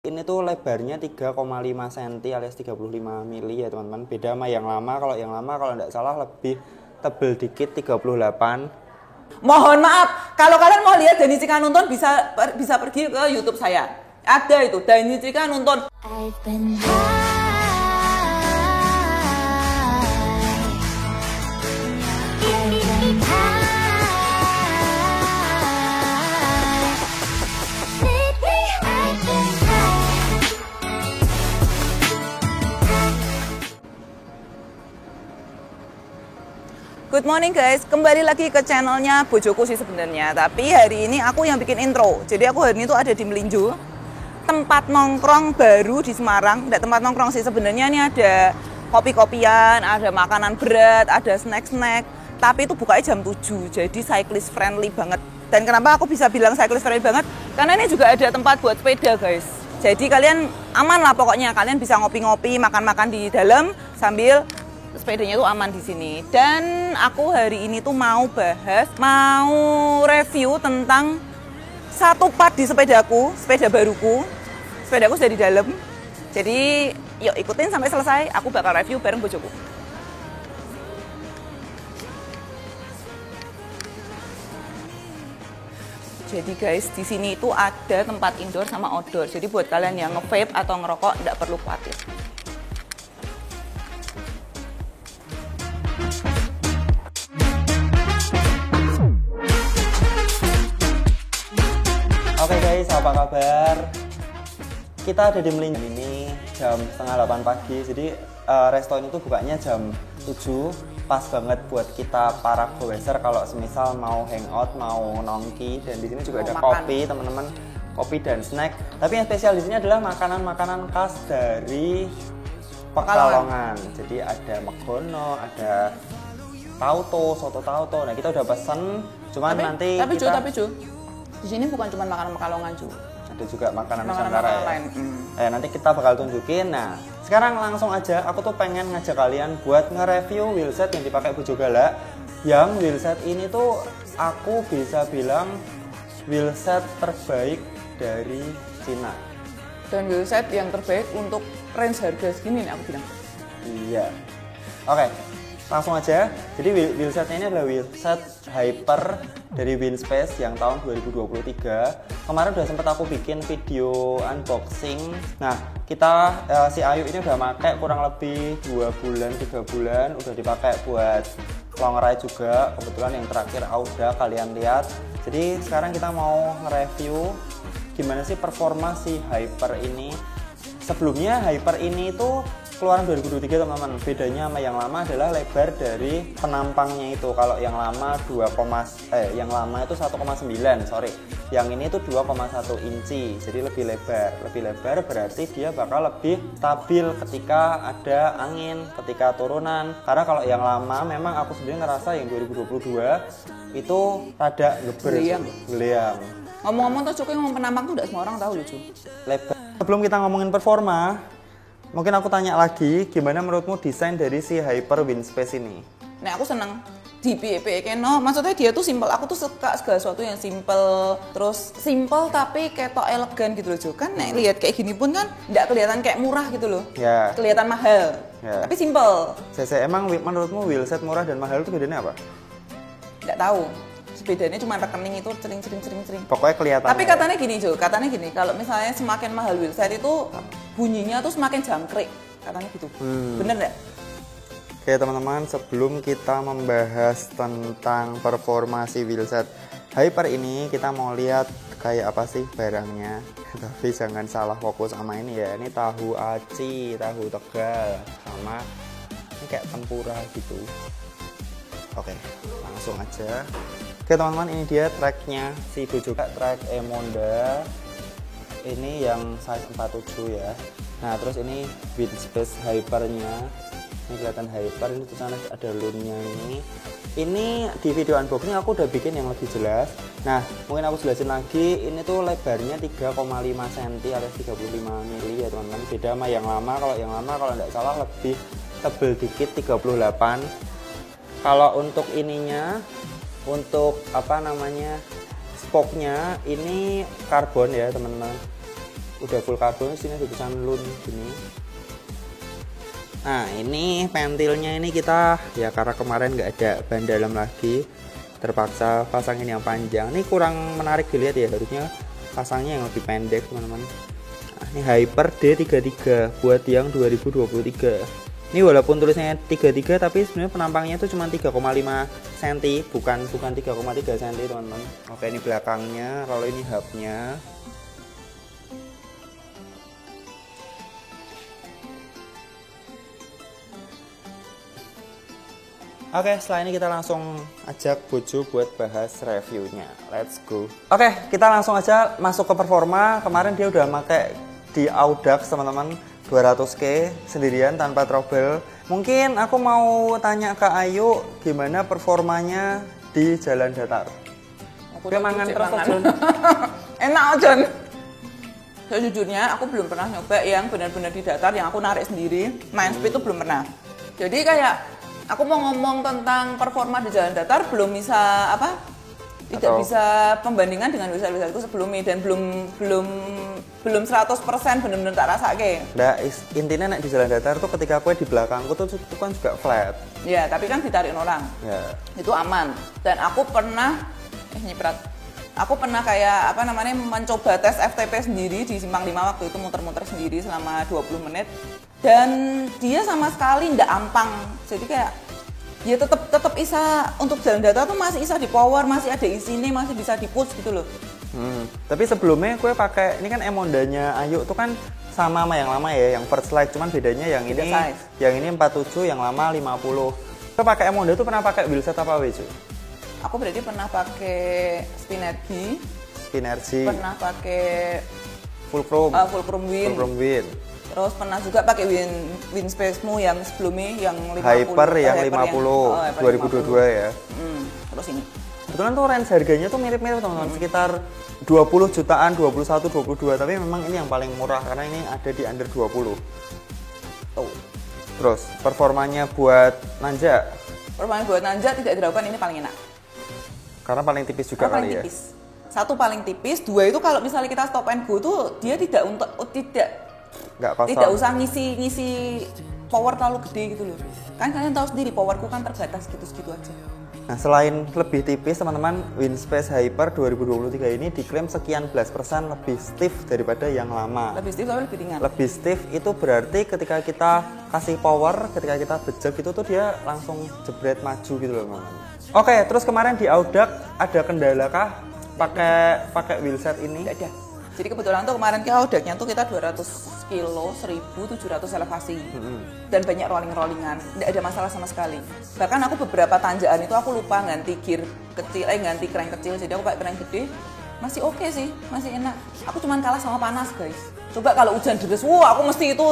Ini tuh lebarnya 3,5 cm alias 35 mili ya teman-teman. Beda sama yang lama. Kalau yang lama kalau nggak salah lebih tebel dikit 38. Mohon maaf, kalau kalian mau lihat Dani Cika nonton bisa pergi ke YouTube saya. Ada itu Dani Cika nonton. Good morning guys, kembali lagi ke channelnya Bojoku sih sebenarnya. Tapi hari ini aku yang bikin intro. Jadi aku hari ini tuh ada di Melinjo, tempat nongkrong baru di Semarang. Tidak tempat nongkrong sih sebenarnya, ini ada kopi-kopian, ada makanan berat, ada snack-snack. Tapi itu bukanya jam 7, jadi cyclist friendly banget. Dan kenapa aku bisa bilang cyclist friendly banget? Karena ini juga ada tempat buat sepeda guys. Jadi kalian aman lah pokoknya, kalian bisa ngopi-ngopi, makan-makan di dalam sambil sepedanya tuh aman di sini. Dan aku hari ini tuh mau review tentang satu part di sepedaku, sepeda baruku. Sepedaku sudah di dalam. Jadi yuk ikutin sampai selesai, aku bakal review bareng bojoku. Jadi guys, di sini itu ada tempat indoor sama outdoor. Jadi buat kalian yang nge-vape atau ngerokok nggak perlu khawatir. Oke guys, apa kabar? Kita ada di Melinjo ini jam setengah 8 pagi. Jadi resto ini tuh bukanya jam 7. Pas banget buat kita para goeser kalau semisal mau hangout, mau nongki. Dan di sini juga ada kopi, teman-teman. Kopi dan snack. Tapi yang spesial di sini adalah makanan-makanan khas dari Pekalongan. Jadi ada megono, ada tauto, soto tauto. Nah, kita udah pesen. Cuman nanti Tapi di sini bukan cuma makanan Pekalongan juga. Ada juga makanan Nusantara ya. Nanti kita bakal tunjukin. Nah, sekarang langsung aja aku tuh pengen ngajak kalian buat nge-review wheelset yang dipakai Bojo Gala. Yang wheelset ini tuh aku bisa bilang wheelset terbaik dari Cina. Dan wheelset yang terbaik untuk range harga segini nih aku bilang. Iya. Oke. Langsung aja, jadi wheelsetnya ini adalah wheelset Hyper dari Winspace yang tahun 2023. Kemarin udah sempet aku bikin video unboxing. Nah, si Ayu ini udah pakai kurang lebih 2 bulan, 3 bulan. Udah dipakai buat long ride juga. Kebetulan yang terakhir udah kalian lihat. Jadi sekarang kita mau nge-review gimana sih performa si Hyper ini. Sebelumnya Hyper ini itu keluaran 2023 teman-teman. Bedanya sama yang lama adalah lebar dari penampangnya itu. Kalau yang lama yang lama itu 1,9, sorry. Yang ini itu 2,1 inci. Jadi lebih lebar. Lebih lebar berarti dia bakal lebih stabil ketika ada angin, ketika turunan. Karena kalau yang lama memang aku sendiri ngerasa yang 2022 itu rada geliang. Ngomong-ngomong tuh Cukup ngomong penampang tuh udah semua orang tahu lucu. Lebar. Sebelum kita ngomongin performa, mungkin aku tanya lagi, gimana menurutmu desain dari si Hyper Winspace ini? Nah, aku seneng di PEP Keno, maksudnya dia tuh simple. Aku tuh suka segala sesuatu yang simple, terus simple tapi ketok elegan gitu loh, Jo. Kan lihat kayak gini pun kan nggak kelihatan kayak murah gitu loh. Ya. Kelihatan mahal. Ya. Tapi simple. Emang menurutmu wheelset murah dan mahal itu bedanya apa? Nggak tahu. Bedanya cuma rekening itu sering. Pokoknya kelihatan. Tapi katanya gini, Jo. Katanya gini, kalau misalnya semakin mahal wheelset itu bunyinya tuh semakin jangkrik. Katanya gitu. Bener nggak? Oke teman-teman, sebelum kita membahas tentang performa si wheelset Hyper ini, kita mau lihat kayak apa sih barangnya. Tapi jangan salah fokus sama ini ya. Ini tahu aci, tahu Tegal, sama ini kayak tempura gitu. Oke, langsung aja. Oke teman-teman, ini dia tracknya si Bojo Gala, track Emonda. Ini yang size 47 ya. Nah terus ini Winspace Hypernya. Ini kelihatan Hyper, ini tulisannya ada loonnya ini. Ini di video unboxing aku udah bikin yang lebih jelas. Nah mungkin aku jelasin lagi, ini tuh lebarnya 3,5 cm alias 35 mili ya teman-teman. Beda sama yang lama. Kalau yang lama kalau nggak salah lebih tebel dikit 38. Kalau untuk ininya, untuk spoknya ini karbon ya teman-teman. udah full karbon, sini ada tulisan Lun gini. Nah ini pentilnya ini kita ya karena kemarin nggak ada ban dalam lagi, terpaksa pasangin yang panjang. Ini kurang menarik dilihat ya, harusnya pasangnya yang lebih pendek teman-teman. Nah, ini Hyper D33 buat yang 2023. Ini walaupun tulisnya 33 tapi sebenarnya penampangnya itu cuma 3,5 cm, bukan 3,3 cm teman-teman. Oke, ini belakangnya, lalu ini hubnya. Oke, setelah ini kita langsung ajak Bojo buat bahas reviewnya. Let's go. Oke, kita langsung aja masuk ke performa. Kemarin dia udah pakai di Audax teman-teman, 200k sendirian tanpa trouble. Mungkin aku mau tanya ke Ayu gimana performanya di jalan datar. Aku mangan terus John. Enak John. Sejujurnya aku belum pernah nyoba yang benar-benar di datar yang aku narik sendiri. Main speed itu belum pernah. Jadi kayak aku mau ngomong tentang performa di jalan datar belum bisa tidak bisa pembandingan dengan wisata-wisataku sebelumnya dan belum 100% benar-benar tak rasa kayak. Nah, intinya nek di jalan datar tuh ketika aku di belakangku tuh itu kan juga flat. Ya, tapi kan ditarikin orang. Ya. Itu aman. Dan aku pernah nyiprat. Aku pernah kayak mencoba tes FTP sendiri di Simpang 5 waktu itu muter-muter sendiri selama 20 menit dan dia sama sekali ndak ampang. Jadi kayak ya tetap bisa untuk jalan datar tuh masih bisa di power, masih ada isinya, masih bisa di push gitu loh. Tapi sebelumnya gue pakai ini kan Emondanya Ayu tuh kan sama yang lama ya, yang first light, cuman bedanya yang ini size. Yang ini 47, yang lama 50. Gue pakai Emonda tuh pernah pakai wheelset apa WC? Aku berarti pernah pakai Spinergy, pernah pakai full chrome wheel. Terus pernah juga pakai Winspace-mu yang sebelumnya yang 50. Hyper yang 50, 2022 ya. Terus ini. Kebetulan tuh range harganya tuh mirip-mirip teman-teman, sekitar 20 jutaan, 21, 22. Tapi memang ini yang paling murah karena ini ada di under 20. Tuh. Terus performanya buat nanjak? Performanya buat nanjak tidak diragukan ini paling enak. Karena paling tipis juga kali ya? Tipis. Satu paling tipis, dua itu kalau misalnya kita stop and go tuh dia tidak usah ngisi power terlalu gede gitu loh. Kan kalian tahu sendiri powerku kan terbatas gitu-gitu aja. Nah, selain lebih tipis teman-teman, Winspace Hyper 2023 ini diklaim sekian belas persen lebih stiff daripada yang lama. Lebih stiff tapi lebih ringan. Lebih stiff itu berarti ketika kita kasih power, ketika kita bejek itu tuh dia langsung jebret maju gitu loh teman-teman. Oke, terus kemarin di Audax ada kendala kah pakai wheelset ini? Tidak ada. Jadi kebetulan tuh kemarin ke Audacnya tuh kita 200 kilo 1700 elevasi dan banyak rolling-rollingan, tidak ada masalah sama sekali. Bahkan aku beberapa tanjakan itu aku lupa ganti ganti crank kecil, jadi aku pakai crank gede, masih oke sih, masih enak. Aku cuman kalah sama panas guys. Coba kalau hujan deras, aku mesti itu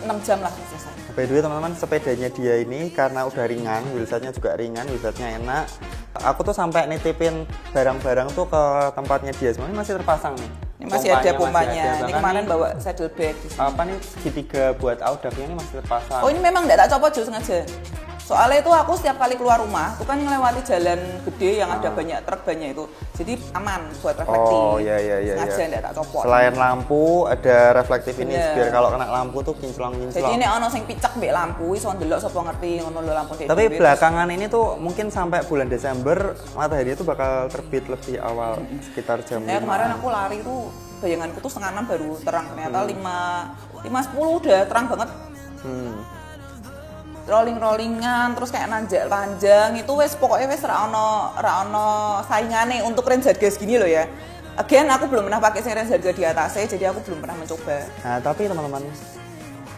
6 jam lah selesai. By the way teman-teman, sepedanya dia ini karena udah ringan, wheelsetnya juga ringan, wheelsetnya enak. Aku tuh sampai nitipin barang-barang tuh ke tempatnya dia, semuanya masih terpasang nih. Ini masih ada pompanya. Ini kemarin bawa saddle bag. Apa nih segitiga buat Audaxnya ini masih terpasang. Oh ini memang nggak tak copot sengaja. Soalnya itu aku setiap kali keluar rumah, itu kan ngelewati jalan gede yang ada banyak truk banyak itu. Jadi aman buat reflektif. Oh iya. Sengaja nggak tak copot. Selain lampu ada reflektif ini biar kalau kena lampu tuh kinclong. Jadi ini ono sing picek mbek lampu iso ndelok sapa ngerti ngono lho lampu. Tapi belakangan ini tuh mungkin sampai bulan Desember matahari itu bakal terbit lebih awal sekitar jam 5. Kemarin aku lari tuh bayanganku tuh 5:30 baru terang, ternyata 5:10 udah terang banget. Rolling-rollingan terus kayak nanjak panjang itu pokoknya ra ono saingane untuk range harga segini loh ya. Again aku belum pernah pakai range harga di atasnya, jadi aku belum pernah mencoba. Nah tapi teman-teman,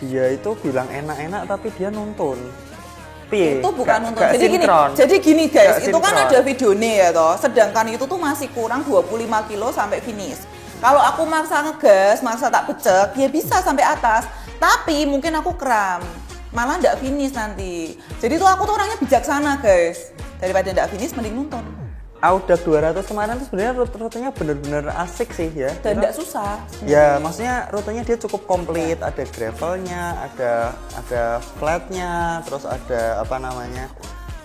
dia itu bilang enak-enak tapi dia nuntun. Itu bukan nuntun. Jadi gini guys, itu kan ada videonya ya toh. Sedangkan itu tuh masih kurang 25 kilo sampai finish. Kalau aku maksa ngegas, maksa tak becek, ya bisa sampai atas. Tapi mungkin aku kram, malah ndak finish nanti. Jadi tuh aku tuh orangnya bijaksana guys. Daripada ndak finish mending nonton. Audax 200 kemarin tuh sebenarnya rutenya bener-bener asik sih ya. Dan ndak susah. Ya maksudnya rutenya dia cukup komplit. Ada gravelnya, ada flatnya, terus ada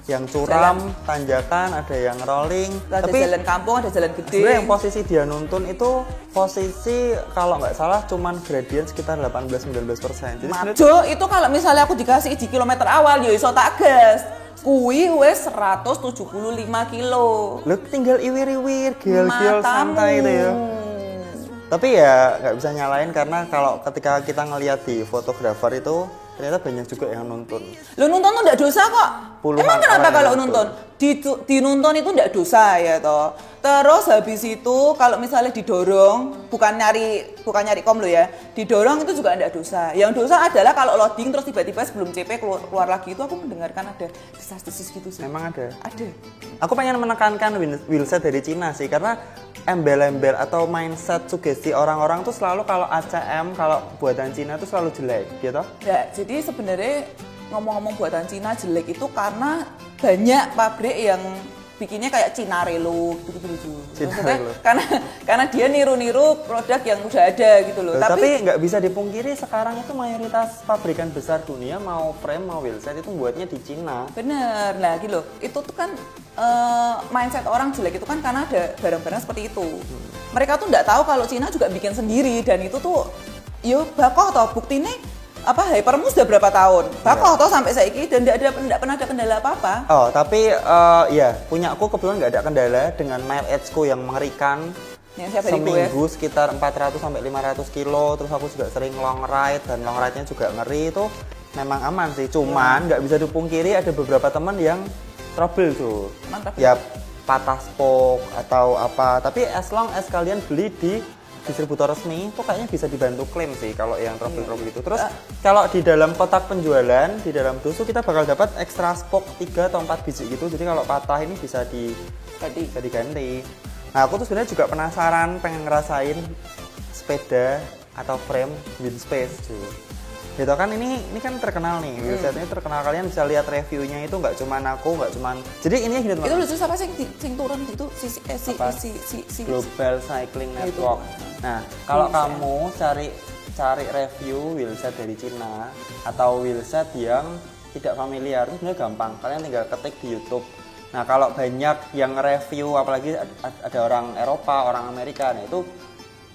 yang curam, tanjakan, ada yang rolling. Ada Tapi jalan kampung, ada jalan gede. sebenarnya yang posisi dia nuntun itu posisi kalau nggak salah cuman gradient sekitar 18-19%. Jadi sebenarnya Majo, itu kalau misalnya aku dikasih di kilometer awal, ya iso tak gas. Kui wes 175 kilo. lu tinggal iwir-iwir, gel-gel Matamu. santai itu ya. Tapi ya nggak bisa nyalain karena kalau ketika kita ngelihat di fotografer itu ternyata banyak juga yang nuntun. Lo nonton tuh enggak dosa kok. Puluhan Emang kenapa orang kalau yang nonton? Dinuntun itu enggak dosa ya toh. Terus habis itu kalau misalnya didorong, bukan nyari kom lo ya. Didorong itu juga enggak dosa. Yang dosa adalah kalau loading terus tiba-tiba sebelum CP keluar lagi itu aku mendengarkan ada desas-desis gitu sih. Memang ada. Ada. Aku pengen menekankan wheelset dari Cina sih karena embel-embel atau mindset sugesti orang-orang tuh selalu kalau ACM, kalau buatan Cina tuh selalu jelek gitu. Ya, jadi sebenarnya ngomong-ngomong buatan Cina jelek itu karena banyak pabrik yang bikinnya kayak Cinarello gitu-gitu. Maksudnya Cinarello. karena dia niru-niru produk yang udah ada gitu loh. Tapi nggak bisa dipungkiri sekarang itu mayoritas pabrikan besar dunia mau frame mau wheelset itu buatnya di Cina. Bener, nah gitu loh. Itu tuh kan mindset orang jelek itu kan karena ada barang-barang seperti itu. Mereka tuh nggak tahu kalau Cina juga bikin sendiri dan itu tuh yo bakoh toh buktinya apa Hypermu sudah berapa tahun bakoh toh sampai saiki dan nggak pernah ada kendala apa-apa. Oh tapi ya punya aku kebetulan nggak ada kendala dengan mile edge-ku yang mengerikan. Yang siapa seminggu sekitar 400 sampai 500 kilo. Terus aku juga sering long ride dan long ride-nya juga ngeri itu memang aman sih. Cuman nggak bisa dipungkiri ada beberapa teman yang trouble tuh. Mantap. Ya patah spoke atau apa. Tapi as long as kalian beli di distributor resmi itu kayaknya bisa dibantu klaim sih kalau yang trouble itu. Terus kalau di dalam kotak penjualan di dalam dusu kita bakal dapat extra spoke 3 atau 4 biji gitu. Jadi kalau patah ini bisa diganti. Nah aku tuh sebenarnya juga penasaran pengen ngerasain sepeda atau frame Winspace tuh. Gitu kan ini kan terkenal nih. Wheelset ini terkenal, kalian bisa lihat reviewnya itu nggak cuman aku, nggak cuman. Jadi ini gini teman. Itu lucu siapa sih sing turun gitu si Global Cycling Network. Nah, kalau kamu cari review wheelset dari Cina atau wheelset yang tidak familiar itu sebenarnya gampang. Kalian tinggal ketik di YouTube. Nah, kalau banyak yang review apalagi ada orang Eropa, orang Amerika, nah itu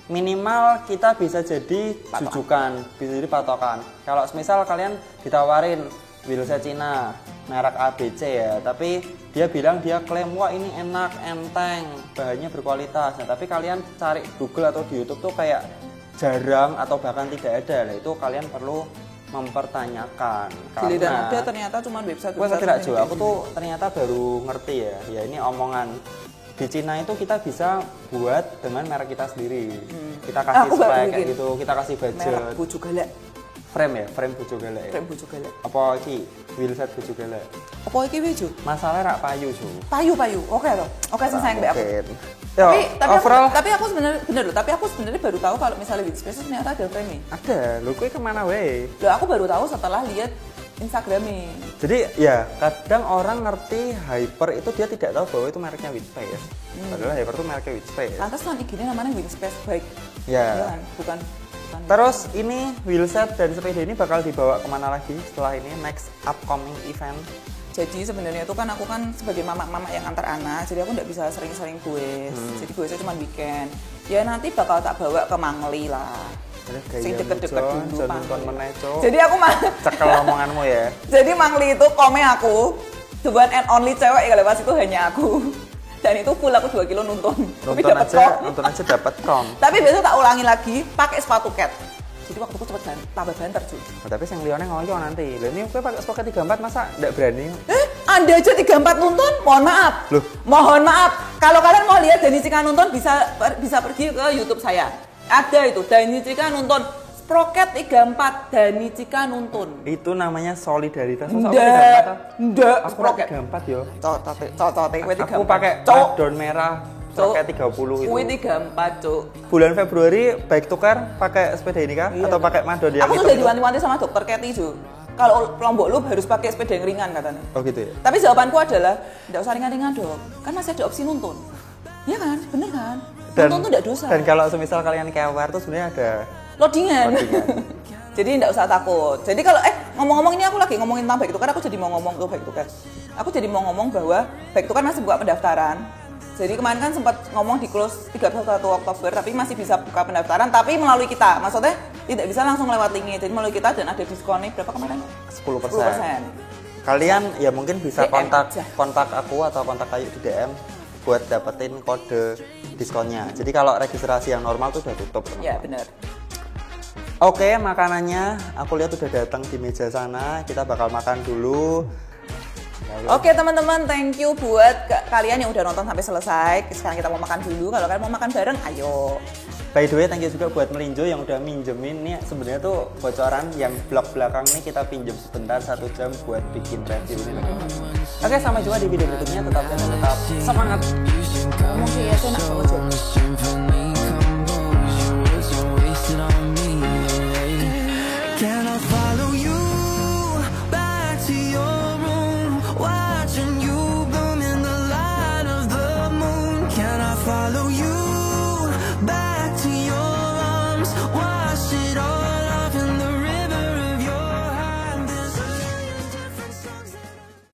minimal kita bisa jadi jujukan, bisa jadi patokan. Kalau misal kalian ditawarin wheelset Cina merek ABC ya, tapi dia bilang dia klaim wah ini enak, enteng, bahannya berkualitas. Nah, tapi kalian cari Google atau di YouTube tuh kayak jarang atau bahkan tidak ada. Nah, itu kalian perlu mempertanyakan. Karena ada ternyata cuma website. Wah, tidak Jo, aku tuh ternyata baru ngerti ya. Ya ini omongan. Di Cina itu kita bisa buat dengan merek kita sendiri. Kita kasih spek kayak gitu, kita kasih budget. Merek Bojo Galak. Frame ya, frame Bojo Galak ya. Frame Bojo Galak. Apa iki wheelset Bojo Galak? Apa iki wis, Jo? Masalahnya rak payu, Jo. Payu. Oke toh. Oke sing sayang mbak aku. Tapi aku sebenarnya bener loh, tapi aku sebenarnya baru tahu kalau misalnya Winspace ternyata ada frame. Ada. Lho kowe kemana wae? Loh aku baru tahu setelah lihat Instagramnya. Jadi ya kadang orang ngerti Hyper itu dia tidak tahu bahwa itu mereknya Winspace. Padahal Hyper itu mereknya Winspace. Lantas kan IG-nya namanya Winspace Bike. Ya. Bukan. Terus ini wheelset dan sepeda ini bakal dibawa kemana lagi setelah ini next upcoming event? Jadi sebenarnya itu kan aku kan sebagai mama-mama yang antar anak, jadi aku nggak bisa sering-sering goes. Jadi goesnya cuma weekend. Ya nanti bakal tak bawa ke Mangli lah. Sing deket-deket dulu Jadi aku cekel omonganmu ya. Jadi Mangli itu kome aku, the one and only cewek ya kalau pas itu hanya aku. Dan itu full aku 2 kilo nuntun. Nonton aja dapat kom. Tapi biasanya tak ulangi lagi pakai sepatu cat. Jadi waktuku cepet tambah banter cuy. Oh, tapi yang lione ngoyo nanti. Lah ini gue pakai sepatu 34 masa enggak berani? Anda aja 34 nuntun, mohon maaf. Loh. Mohon maaf. Kalau kalian mau lihat Dani Cika nuntun bisa pergi ke YouTube saya. Ada itu Dani Cika nuntun. Sprocket 34 Dani Cika nuntun. Itu namanya solidaritas. Nggak. Aku pakai 34 yo. Aku pakai daun merah. Sprocket 30 itu. Kuwi 34, Cuk. Bulan Februari baik tukar pakai sepeda ini kah? Atau pakai madon yang itu? Aku sudah diwanti-wanti sama dokter Keti, Cuk. Kalau Lombok lu harus pakai sepeda yang ringan katanya. Oh gitu ya. Tapi jawabanku adalah enggak usah ringan-ringan, Dok. Kan masih ada opsi nuntun. Iya kan? Bener kan? Nuntun tuh enggak dosa. Dan kalau semisal kalian kewer tuh sebenarnya ada loadingan. Jadi enggak usah takut. Jadi kalau ngomong-ngomong ini aku lagi ngomongin tentang Baik Tukar, aku jadi mau ngomong ke Baik Tukar. Aku jadi mau ngomong bahwa Baik Tukar masih buka pendaftaran. Jadi kemarin kan sempat ngomong di close 31 Oktober, tapi masih bisa buka pendaftaran, tapi melalui kita. Maksudnya tidak bisa langsung lewat linknya, jadi melalui kita dan ada diskonnya berapa kemarin? 10%. Kalian ya mungkin bisa DM kontak aku atau kontak Ayu di DM buat dapetin kode diskonnya. Jadi kalau registrasi yang normal tuh udah tutup. Ya benar. Oke, makanannya aku lihat udah datang di meja sana. Kita bakal makan dulu. Oke teman-teman, thank you buat kalian yang udah nonton sampai selesai. Sekarang kita mau makan dulu. Kalau kalian mau makan bareng, ayo. By the way, thank you juga buat Melinjo yang udah minjemin nih. Sebenarnya tuh bocoran yang blog belakang nih kita pinjem sebentar 1 jam buat bikin review ini. Oke, sampai jumpa di video berikutnya. Tetap semangat. Ngomong sih ya, saya nak